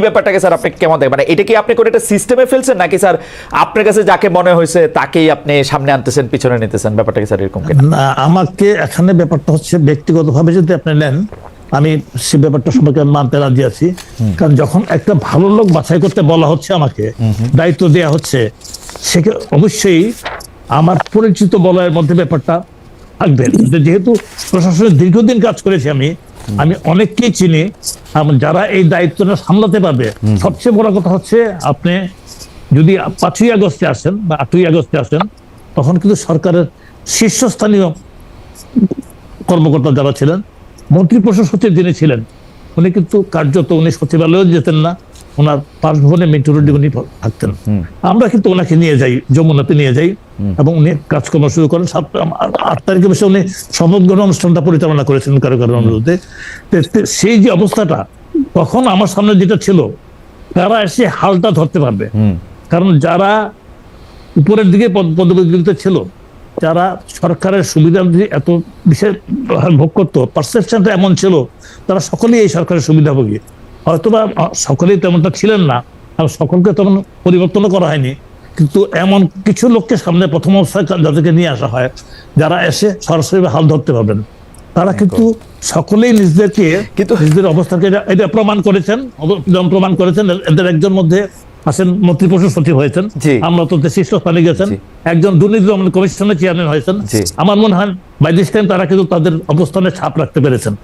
ব্যাপারটাকে স্যার আপনি কেমন দেখেন? মানে এটা কি আপনি কোন একটা সিস্টেমে ফেলছেন নাকি স্যার আপনার কাছে যাকে মনে হয়েছে তাকেই আপনি সামনে আনতেছেন পিছনে নিতেছেন, ব্যাপারটা কি স্যার এরকম কিনা? না, আমাকে এখানে ব্যাপারটা হচ্ছে ব্যক্তিগতভাবে যদি আপনি নেন, আমি সে ব্যাপারটা সম্পর্কে মানতে রাজি আছি। কারণ যখন একটা ভালো লোক বাছাই করতে বলা হচ্ছে, আমাকে দায়িত্ব দেওয়া হচ্ছে, সে অবশ্যই আমার পরিচিত বলয়ের মধ্যে ব্যাপারটা থাকবে। যেহেতু প্রশাসনে দীর্ঘদিন কাজ করেছি আমি অনেককেই চিনি যারা এই দায়িত্বটা সামলাতে পারবে। সবচেয়ে বড় কথা হচ্ছে, আপনি যদি 5ই আগস্টে আসেন বা 8ই আগস্টে আসেন, তখন কিন্তু সরকারের শীর্ষস্থানীয় কর্মকর্তা যারা ছিলেন, মন্ত্রী পরিষদ সচিব যিনি ছিলেন, উনি কিন্তু কার্যত উনি সচিবালয়ে যেতেন না, ওনার বাসভবনে মিন্টু রোডে উনি থাকতেন। আমরা কিন্তু ওনাকে নিয়ে যাই, যমুনাতে নিয়ে যাই, এবং উনি কাজকর্ম শুরু করেন। 8 তারিখে বসে উনি শপথ গ্রহণ অনুষ্ঠানটা পরিচালনা করেছেন কারো কারো অনুরোধে। সেই যে অবস্থাটা তখন আমার সামনে যেটা ছিল, তারা এসে হালটা ধরতে পারবে। কারণ যারা উপরের দিকে পদগুলিতে ছিল, যারা সরকারের সুবিধা এত বিশেষ ভোগ করতো, পারসেপশনটা এমন ছিল, তারা সকলেই এই সরকারের সুবিধাভোগী। হয়তোবা সকলেই তেমনটা ছিলেন না, আর সকলকে তেমন পরিবর্তনও করা হয়নি, কিন্তু এমন কিছু লোককে সামনে প্রথম অবস্থায় যাদেরকে নিয়ে আসা হয়, যারা এসে সরাসরি হাল ধরতে পারবেন, তারা কিন্তু সকলেই নিজেদের অবস্থাকে এটা প্রমাণ করেছেন। এদের একজন মধ্যে আছেন মন্ত্রী পরিষদ সচিব হয়েছেন, আমরা তো শীর্ষস্থানে গেছেন, একজন দুর্নীতি দমন কমিশনের চেয়ারম্যান হয়েছেন। আমার মনে হয় বাই দিস টাইম তারা কিন্তু তাদের অবস্থানে ছাপ রাখতে পেরেছেন।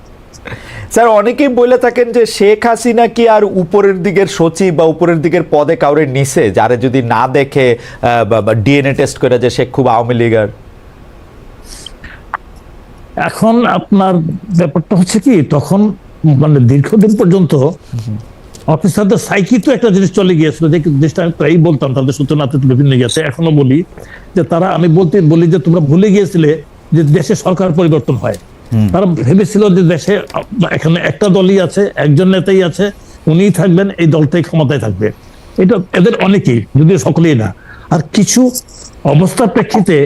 স্যার অনেকেই বলে থাকেন যে শেখ হাসিনা কি আর উপরের দিকের সচিব বা উপরের দিকের পদে কাউরে নিছে, যারা যদি না দেখে ডিএনএ টেস্ট করে যে সে খুব আওয়ামী লীগার? এখন আপনার ব্যাপারটা হচ্ছে কি, তখন মানে দীর্ঘদিন পর্যন্ত অফিসারদের সাইকি তো একটা জিনিস চলে গিয়েছিল, যে জিনিসটা আমি প্রায়ই বলতাম, তাদের সূচনা বিভিন্ন গেছে, এখনো বলি যে তারা, আমি বলি যে তোমরা ভুলে গিয়েছিলে যে দেশে সরকার পরিবর্তন হয়। তারা ভেবেছিল যে দেশে এখানে একটা দলই আছে, একজন নেতাই আছে, উনিই থাকবেন, এই দলটাই ক্ষমতায় থাকবে। এটা এদের অনেকেই, যদিও সকলেই না। আর কিছু অবস্থার প্রেক্ষিতে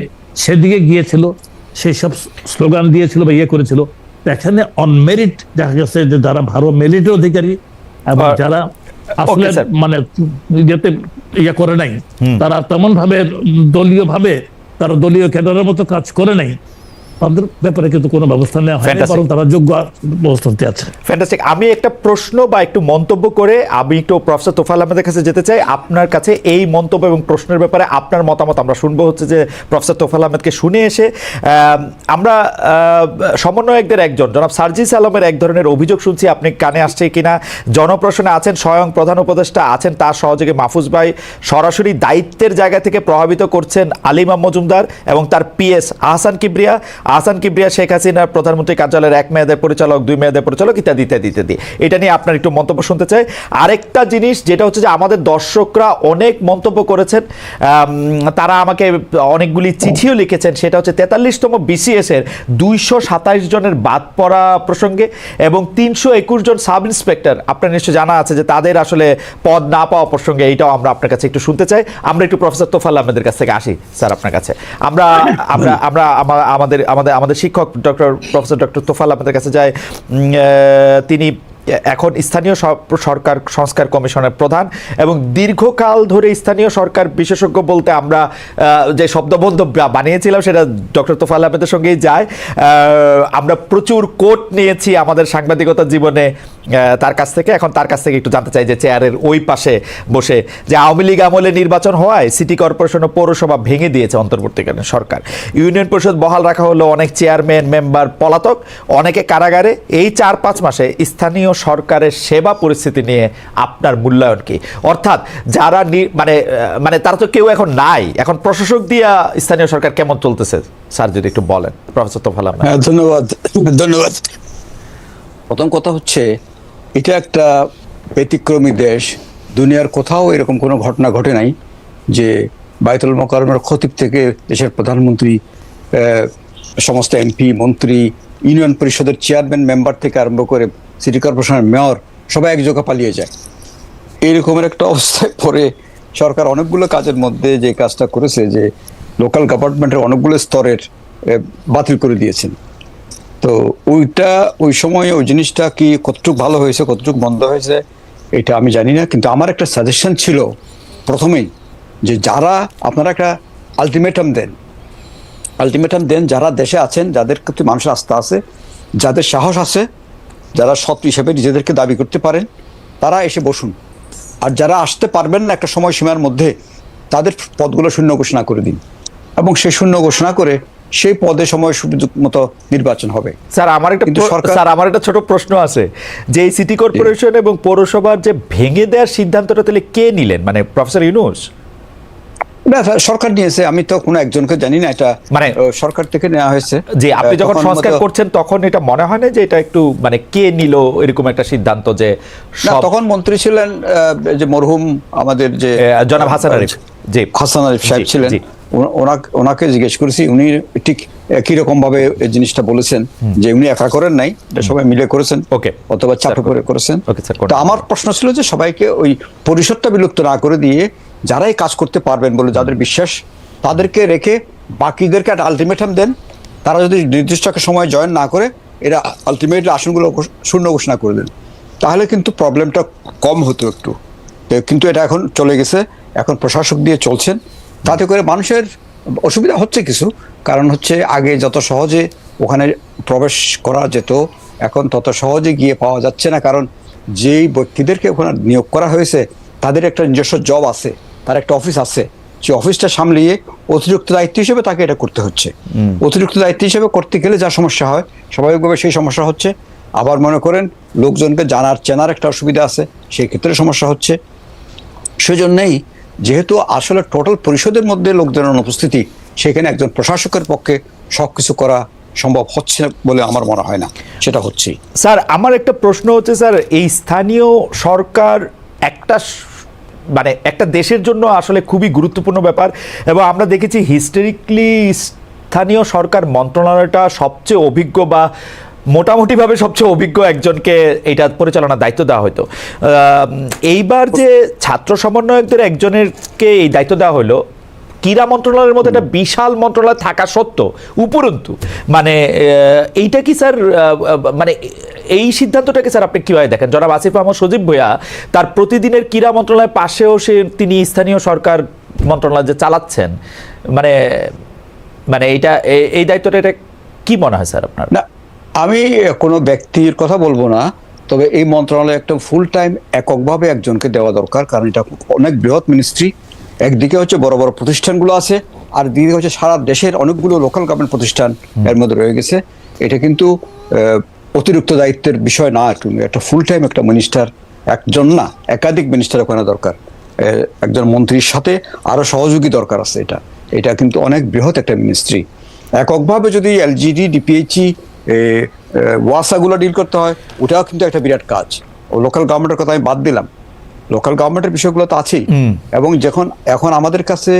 সেদিকে গিয়েছিল, সেই সব স্লোগান দিয়েছিল বা করেছিল। এখানে অনমেরিট দেখা গেছে যে যারা ভালো মেরিটের অধিকারী এবং যারা আসলে মানে ইয়েতে করে নাই, তারা তেমন ভাবে দলীয় ভাবে তারা দলীয় ক্যাডারের মতো কাজ করে নাই, তাদের ব্যাপারে কিন্তু কোনো ব্যবস্থা নেওয়া হয়নি, বরং তারা যোগ্য অবস্থাতে আছে। ফ্যান্টাস্টিক। আমি একটা প্রশ্ন বা একটু মন্তব্য করে আমি একটু প্রফেসর তোফায়েল আহমেদের কাছে যেতে চাই। আপনার কাছে এই মন্তব্য এবং প্রশ্নের ব্যাপারে আপনার মতামত আমরা শুনবো। হচ্ছে যে প্রফেসর তোফায়েল আহমেদকে শুনে এসে আমরা সমন্বয়কদের একজন জনাব সার্জিস আলমের এক ধরনের অভিযোগ শুনছি, আপনি কানে আসছে কিনা। জনপ্রশাসনে আছেন স্বয়ং প্রধান উপদেষ্টা, আছেন তার সহযোগী মাহফুজ ভাই, সরাসরি দায়িত্বের জায়গা থেকে প্রভাবিত করছেন আলিমা মজুমদার এবং তার পিএস আহসান কিবরিয়া। আহসান কিবরিয়া শেখ হাসিনার প্রধানমন্ত্রী কার্যালয়ের 1 মেয়াদের পরিচালক, 2 মেয়াদের পরিচালক, ইত্যাদি ইত্যাদি ইত্যাদি। এটা নিয়ে আপনার একটু মন্তব্য শুনতে চাই। আরেকটা জিনিস যেটা হচ্ছে যে আমাদের দর্শকরা অনেক মন্তব্য করেছেন, তারা আমাকে অনেকগুলি চিঠিও লিখেছেন, সেটা হচ্ছে 43তম বিসিএস এর 227 জনের বাদ পড়া প্রসঙ্গে এবং 321 জন সাব ইন্সপেক্টর, আপনার নিশ্চয় জানা আছে যে তাদের আসলে পদ না পাওয়া প্রসঙ্গে। এইটাও আমরা আপনার কাছে একটু শুনতে চাই। আমরা একটু প্রফেসর তোফায়েল আহমেদের কাছ থেকে আসি স্যার আপনার কাছে। আমরা আমরা আমরা আমাদের আমাদের আমাদের শিক্ষক প্রফেসর ডক্টর তোফায়েল আহমেদের কাছে যাই। তিনি এখন স্থানীয় সরকার সংস্কার কমিশনের প্রধান এবং দীর্ঘকাল ধরে স্থানীয় সরকার বিশেষজ্ঞ বলতে আমরা যে শব্দবন্ধ বানিয়েছিলাম সেটা ডক্টর তোফায়েল আহমেদের সঙ্গেই যায়। আমরা প্রচুর কোট নিয়েছি আমাদের সাংবাদিকতা জীবনে তার কাছ থেকে। এখন তার কাছ থেকে একটু জানতে চাই যে চেয়ারের ওই পাশে বসে, যে আওয়ামী লীগ আমলে নির্বাচন হওয়ায় সিটি কর্পোরেশন ও পৌরসভা ভেঙে দিয়েছে অন্তর্বর্তীকালীন সরকার, ইউনিয়ন পরিষদ বহাল রাখা হলো, অনেক চেয়ারম্যান মেম্বার পলাতক, অনেকে কারাগারে। এই 4-5 মাসে স্থানীয় সরকারের সেবা পরিস্থিতি নিয়ে আপনার মূল্যায়ন কি? অর্থাৎ যারা মানে মানে তারা তো কেউ এখন নাই, এখন প্রশাসক দিয়া স্থানীয় সরকার কেমন চলতেছে স্যার যদি একটু বলেন প্রফেসর তোফায়েল আহমেদ। ধন্যবাদ। প্রথম কথা হচ্ছে, এটা একটা ব্যতিক্রমী দেশ, দুনিয়ার কোথাও এরকম কোনো ঘটনা ঘটে নাই যে বায়তুল মোকাররমের খতিব থেকে দেশের প্রধানমন্ত্রী, সমস্ত এমপি মন্ত্রী, ইউনিয়ন পরিষদের চেয়ারম্যান মেম্বার থেকে আরম্ভ করে সিটি কর্পোরেশনের মেয়র সবাই এক জায়গায় পালিয়ে যায়। এরকমের একটা অবস্থায় পরে সরকার অনেকগুলো কাজের মধ্যে যে কাজটা করেছে, যে লোকাল গভর্নমেন্টের অনেকগুলো স্তরের বাতিল করে দিয়েছেন। তো ওই সময়ে ওই জিনিসটা কি কতটুকু ভালো হয়েছে কতটুকু মন্দ হয়েছে এটা আমি জানি না, কিন্তু আমার একটা সাজেশন ছিল প্রথমেই যে যারা আপনারা একটা আলটিমেটাম দেন যারা দেশে আছেন, যাদের প্রতি মানুষের আস্থা আছে, যাদের সাহস আছে, যারা সৎ হিসেবে নিজেদেরকে দাবি করতে পারেন, তারা এসে বসুন। আর যারা আসতে পারবেন না একটা সময়সীমার মধ্যে, তাদের পদগুলো শূন্য ঘোষণা করে দিন, এবং সেই শূন্য ঘোষণা করে সেই পদে সময় সুযোগ মতো নির্বাচন হবে। স্যার আমার একটা ছোট প্রশ্ন আছে, যে এই সিটি কর্পোরেশন এবং পৌরসভার যে ভেঙে দেওয়ার সিদ্ধান্তটা তাহলে কে নিলেন, মানে প্রফেসর ইউনূস? না, সরকার নিয়েছে, আমি তো কোনো একজনকে জানি না, এটা মানে সরকার থেকে নেওয়া হয়েছে। যে আপনি যখন সংস্কার করছেন তখন এটা মনে হয় না যে এটা একটু মানে কে নিল এরকম একটা সিদ্ধান্ত? যে তখন মন্ত্রী ছিলেন যে মরহুম আমাদের যে জনাব হাসান আরিফ, জি হাসান আরিফ সাহেব ছিলেন, ওনাকে জিজ্ঞেস করেছি, উনি ঠিক একই রকম ভাবে এই জিনিসটা বলেছেন যে উনি একা করেন নাই, সবাই মিলে করেছেন, অথবা চাপে পড়ে করেছেন। তো আমার প্রশ্ন ছিল যে সবাইকে ওই পরিষদটা বিলুপ্ত না করে দিয়ে যারাই কাজ করতে পারবেন বলে যাদের বিশ্বাস, তাদেরকে রেখে বাকিদেরকে একটা আলটিমেটাম দেন। তারা যদি নির্দিষ্ট একটা সময় জয়েন না করে, এরা আলটিমেটলি আসনগুলো শূন্য ঘোষণা করে দেন, তাহলে কিন্তু প্রবলেমটা কম হতো একটু। কিন্তু এটা এখন চলে গেছে, এখন প্রশাসক দিয়ে চলছেন, তাতে করে মানুষের অসুবিধা হচ্ছে কিছু। কারণ হচ্ছে আগে যত সহজে ওখানে প্রবেশ করা যেত, এখন তত সহজে গিয়ে পাওয়া যাচ্ছে না। কারণ যেই ব্যক্তিদেরকে ওখানে নিয়োগ করা হয়েছে, তাদের একটা নিজস্ব জব আছে, তার একটা অফিস আছে, সেই অফিসটা সামলিয়ে অতিরিক্ত দায়িত্ব হিসেবে তাকে এটা করতে হচ্ছে। অতিরিক্ত দায়িত্ব হিসেবে করতে গেলে যা সমস্যা হয়, স্বাভাবিকভাবে সেই সমস্যা হচ্ছে। আবার মনে করেন লোকজনকে চেনার একটা অসুবিধা আছে, সেই ক্ষেত্রে সমস্যা হচ্ছে। সেজন্যই যেহেতু আসলে টোটাল পরিষদের মধ্যে লোকজনের অনুপস্থিতি, সেখানে একজন প্রশাসকের পক্ষে সবকিছু করা সম্ভব হচ্ছে বলে আমার মনে হয় না, সেটা হচ্ছেই। স্যার আমার একটা প্রশ্ন হচ্ছে, স্যার এই স্থানীয় সরকার একটা দেশের জন্য আসলে খুবই গুরুত্বপূর্ণ ব্যাপার, এবং আমরা দেখেছি হিস্টোরিক্যালি স্থানীয় সরকার মন্ত্রণালয়টা সবচেয়ে অভিজ্ঞ বা মোটামুটিভাবে সবচেয়ে অভিজ্ঞ একজনকে এটা পরিচালনার দায়িত্ব দেওয়া হতো। এইবার যে ছাত্র সমন্বয়কদের একজনেরকে এই দায়িত্ব দেওয়া হলো, ক্রীড়া মন্ত্রণালয়ের মধ্যে একটা বিশাল মন্ত্রণালয় থাকা সত্ত্বেও উপরন্তু মানে এইটা কি স্যার, মানে এই সিদ্ধান্তটাকে স্যার আপনি কীভাবে দেখেন? জনাব আসিফ আহমদ সজীব ভূঁইয়া তার প্রতিদিনের ক্রীড়া মন্ত্রণালয়ের পাশেও তিনি স্থানীয় সরকার মন্ত্রণালয় যে চালাচ্ছেন, মানে মানে এই দায়িত্বটা, এটা কি মনে হয় স্যার আপনার? না, আমি কোনো ব্যক্তির কথা বলবো না, তবে এই মন্ত্রণালয় একটা ফুল টাইম এককভাবে একজনকে দেওয়া দরকার। কারণ এটা অনেক বৃহৎ মিনিস্ট্রি, একদিকে হচ্ছে বড় বড় প্রতিষ্ঠানগুলো আছে, আর দিকে হচ্ছে সারা দেশের অনেকগুলো লোকাল গভর্নমেন্ট প্রতিষ্ঠান এর মধ্যে রয়ে গেছে। এটা কিন্তু অতিরিক্ত দায়িত্বের বিষয় না, একটা ফুল টাইম একটা মিনিস্টার, একজন না একাধিক মিনিস্টার ওখানে দরকার। একজন মন্ত্রীর সাথে আরো সহযোগী দরকার আছে। এটা কিন্তু অনেক বৃহৎ একটা মিনিস্ট্রি। এককভাবে যদি এলজিডি, ডিপিএইচই, ওয়াসাগুলো ডিল করতে হয়, ওটাও কিন্তু একটা বিরাট কাজ। ও লোকাল গভর্নমেন্টের কথা আমি বাদ দিলাম, লোকাল গভর্নমেন্টের বিষয়গুলো তো আছেই। এবং এখন আমাদের কাছে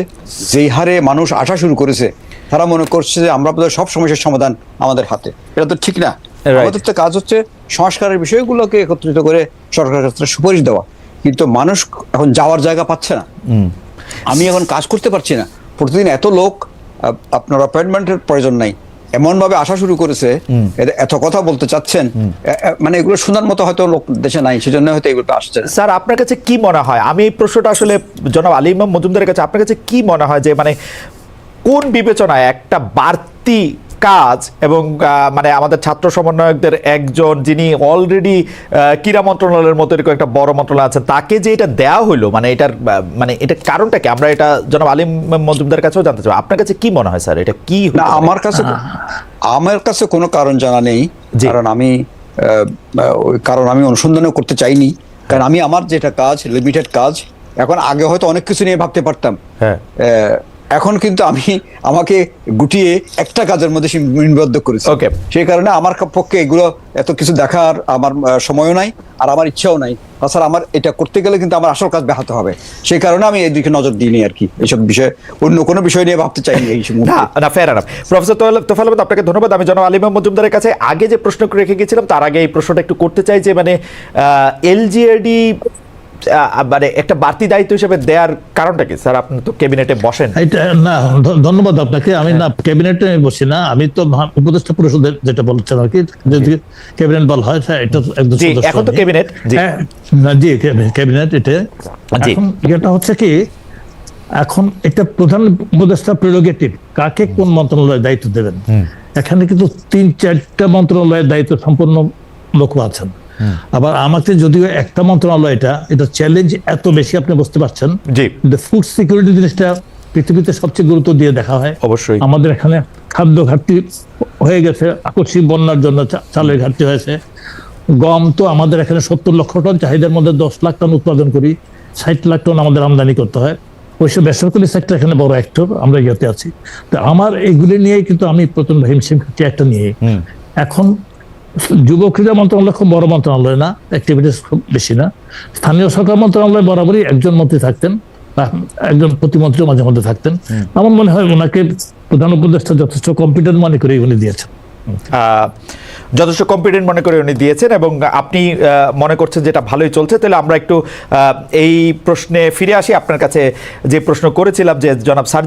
যেই হারে মানুষ আসা শুরু করেছে, তারা মনে করছে যে আমরা বোধহয় সব সমস্যার সমাধান আমাদের হাতে। এটা তো ঠিক না। আমাদের তো কাজ হচ্ছে সংস্কারের বিষয়গুলোকে একত্রিত করে সরকারের কাছে সুপারিশ দেওয়া। কিন্তু মানুষ এখন যাওয়ার জায়গা পাচ্ছে না। আমি এখন কাজ করতে পারছি না, প্রতিদিন এত লোক, আপনার অ্যাপয়েন্টমেন্টের প্রয়োজন নাই, এমন ভাবে আসা শুরু করেছে, এত কথা বলতে চাচ্ছেন, মানে এগুলো শোনার মতো হয়তো লোক দেশে নাই, সেজন্য হয়তো এগুলো আসছে। স্যার আপনার কাছে কি মনে হয়, আমি এই প্রশ্নটা আসলে জনাব আলী ইমাম মজুমদারের কাছে, আপনার কাছে কি মনে হয় যে মানে কোন বিবেচনায় একটা বাড়তি কাজ এবং মানে আমাদের ছাত্র সমন্বয়কদের একজন যিনি অলরেডি ক্রীড়া মন্ত্রণালয়ের মতো এরকম একটা বড় মন্ত্রণালয় আছে, তাকে যে এটা দেওয়া হলো, মানে এটার কারণটা কি? আমরা এটা জনাব আলী ইমাম মজুমদারের কাছেও জানতে চাই, আপনার কাছে কি মনে হয় স্যার এটা কি? না, আমার কাছে কোনো কারণ জানা নেই, কারণ আমি অনুসন্ধানও করতে চাইনি। কারণ আমি আমার যেটা কাজ, লিমিটেড কাজ, এখন আগে হয়তো অনেক কিছু নিয়ে ভাবতে পারতাম, এখন কিন্তু আমাকে গুটিয়ে একটা কাজের মধ্যে সীমাবদ্ধ করেছে। সেই কারণে আমার পক্ষে এগুলো এত কিছু দেখার আমার সময়ও নাই, আর আমার ইচ্ছাও নাই। তাছাড়া আমার এটা করতে গেলে কিন্তু আমার আসল কাজ ব্যাহত হবে, সেই কারণে আমি এদিকে নজর দিইনি আর কি। এইসব বিষয়ে অন্য কোনো বিষয় নিয়ে ভাবতে চাইনি এই সময়। না, fair enough. Professor Tofail Ahmed, আপনাকে ধন্যবাদ। আমি জনাব আলী ইমাম মজুমদারের কাছে আগে যে প্রশ্ন রেখে গেছিলাম, তার আগে এই প্রশ্নটা একটু করতে চাই যে মানে এলজিএডি মানে একটা বাড়তি দায়িত্ব হিসেবে দেওয়ার কারণটা কি স্যার? আপনি তো ক্যাবিনেটে বসেন। এটা না, ধন্যবাদ আপনাকে। আমি না ক্যাবিনেটে বসি না, আমি তো উপদেষ্টা পরিষদের যেটা বলছেন আর কি, যদি ক্যাবিনেট বলা হয় এটা একদম জি, এখন তো ক্যাবিনেট। জি জি, ক্যাবিনেট এটা। জি। এখন যেটা হচ্ছে কি, এখন এটা প্রধান উপদেষ্টা প্রেরোগেটিভ, কাকে কোন মন্ত্রণালয়ের দায়িত্ব দেবেন। এখানে কিন্তু 3-4টা মন্ত্রণালয়ের দায়িত্ব সম্পন্ন লোক আছেন। আবার আমাকে যদিও একটা মন্ত্রণালয়, এটা চ্যালেঞ্জ এত বেশি, আপনি বুঝতে পারছেন। জি, ফুড সিকিউরিটি জিনিসটা পৃথিবীতে সবচেয়ে গুরুত্ব দিয়ে দেখা হয়। অবশ্যই। আমাদের এখানে খাদ্য ঘাটতি হয়ে গেছে, আকস্মিক বন্যার জন্য চালের ঘাটতি হয়েছে। গম তো আমাদের এখানে 70 লক্ষ টন, চাহিদার মধ্যে 10 লাখ টন উৎপাদন করি, 60 লাখ টন আমাদের আমদানি করতে হয়। ওইসব বেসরকারি সেক্টর এখানে বড় অ্যাক্টর, আমরা ইয়েতে আছি। তো আমার এইগুলি নিয়েই কিন্তু আমি প্রচন্ড হিমশিম খাচ্ছি একটা নিয়ে। এখন যুব ক্রীড়া মন্ত্রণালয় খুব বড় মন্ত্রণালয় না, অ্যাক্টিভিটিস খুব বেশি না। স্থানীয় সরকার মন্ত্রণালয় বরাবরই একজন মন্ত্রী থাকতেন, একজন প্রতিমন্ত্রী মাঝে মধ্যে থাকতেন। আমার মনে হয় ওনাকে প্রধান উপদেষ্টা যথেষ্ট কম্পিটেন্ট মনে করে উনি দিয়েছেন। যথেষ্ট কম্পিটেন্ট মনে করে উনি দিয়েছেন, এবং আপনি মনে করছেন যেটা ভালোই চলছে। তাহলে আমরা একটু এই প্রশ্নে ফিরে আসি আপনার কাছে। যে প্রশ্ন করেছিলাম যে জনাব স্যার